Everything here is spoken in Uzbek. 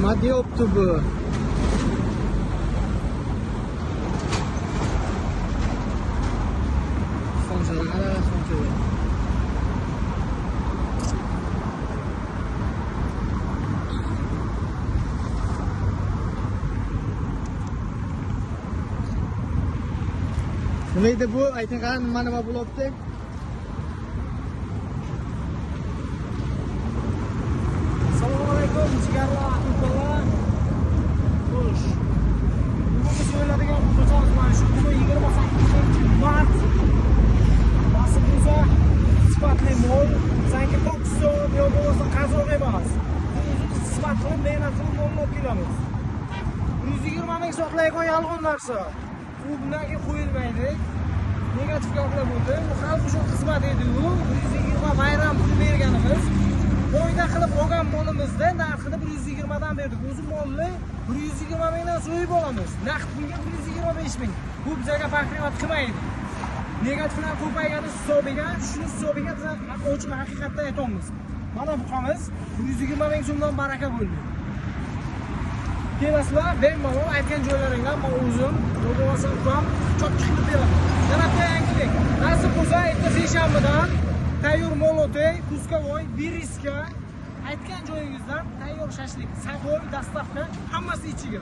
nima deyapti bu? Sonchalar. Nima edi bu? Ayting qani nima bo'lyapti? Assalomu alaykum, jigarlar, ahvollar. Xo'sh. Bugun so'yiladigan qo'chamiz mana shu. Bugun 28-mart. Nasibimizga sifatli mol, sanki Pokiston yo bo'lmasa Qozog'ga emas. Sifat qilib, mehnat qilib molni olib kelamiz. 120 ming so'qlaydigan yolg'on narsa. Bu bundan keyin qo'yilmaydi. Negativ gaplar bo'ldi. Bu xalq uchun xizmat edi u. 120 bayram pul berganimiz. Foyda qilib olgan molimizda narxini 120 dan berdik. O'zi molni 120 mingdan so'yib olamiz. Naqd pulga 125 ming. Bu bizga bahrimat qilmaydi. Negativlar ko'paygani hisobiga, shuni hisobiga biz ochiq haqiqatdan aytamiz. Mana bu qamiz 120 ming so'mdan baraka bo'ldi. Kelasizlar, bemalol aytgan joylaringdan men o'zim o'zim ham chop chiqib beraman. Yana yangilik. Nasib bo'lsa, erta seshanbadan tayyor molotey, Kuskavoy, Biriska aytgan joyingizdan tayyor shashlik, sagoy, dastavka hammasi ichiga.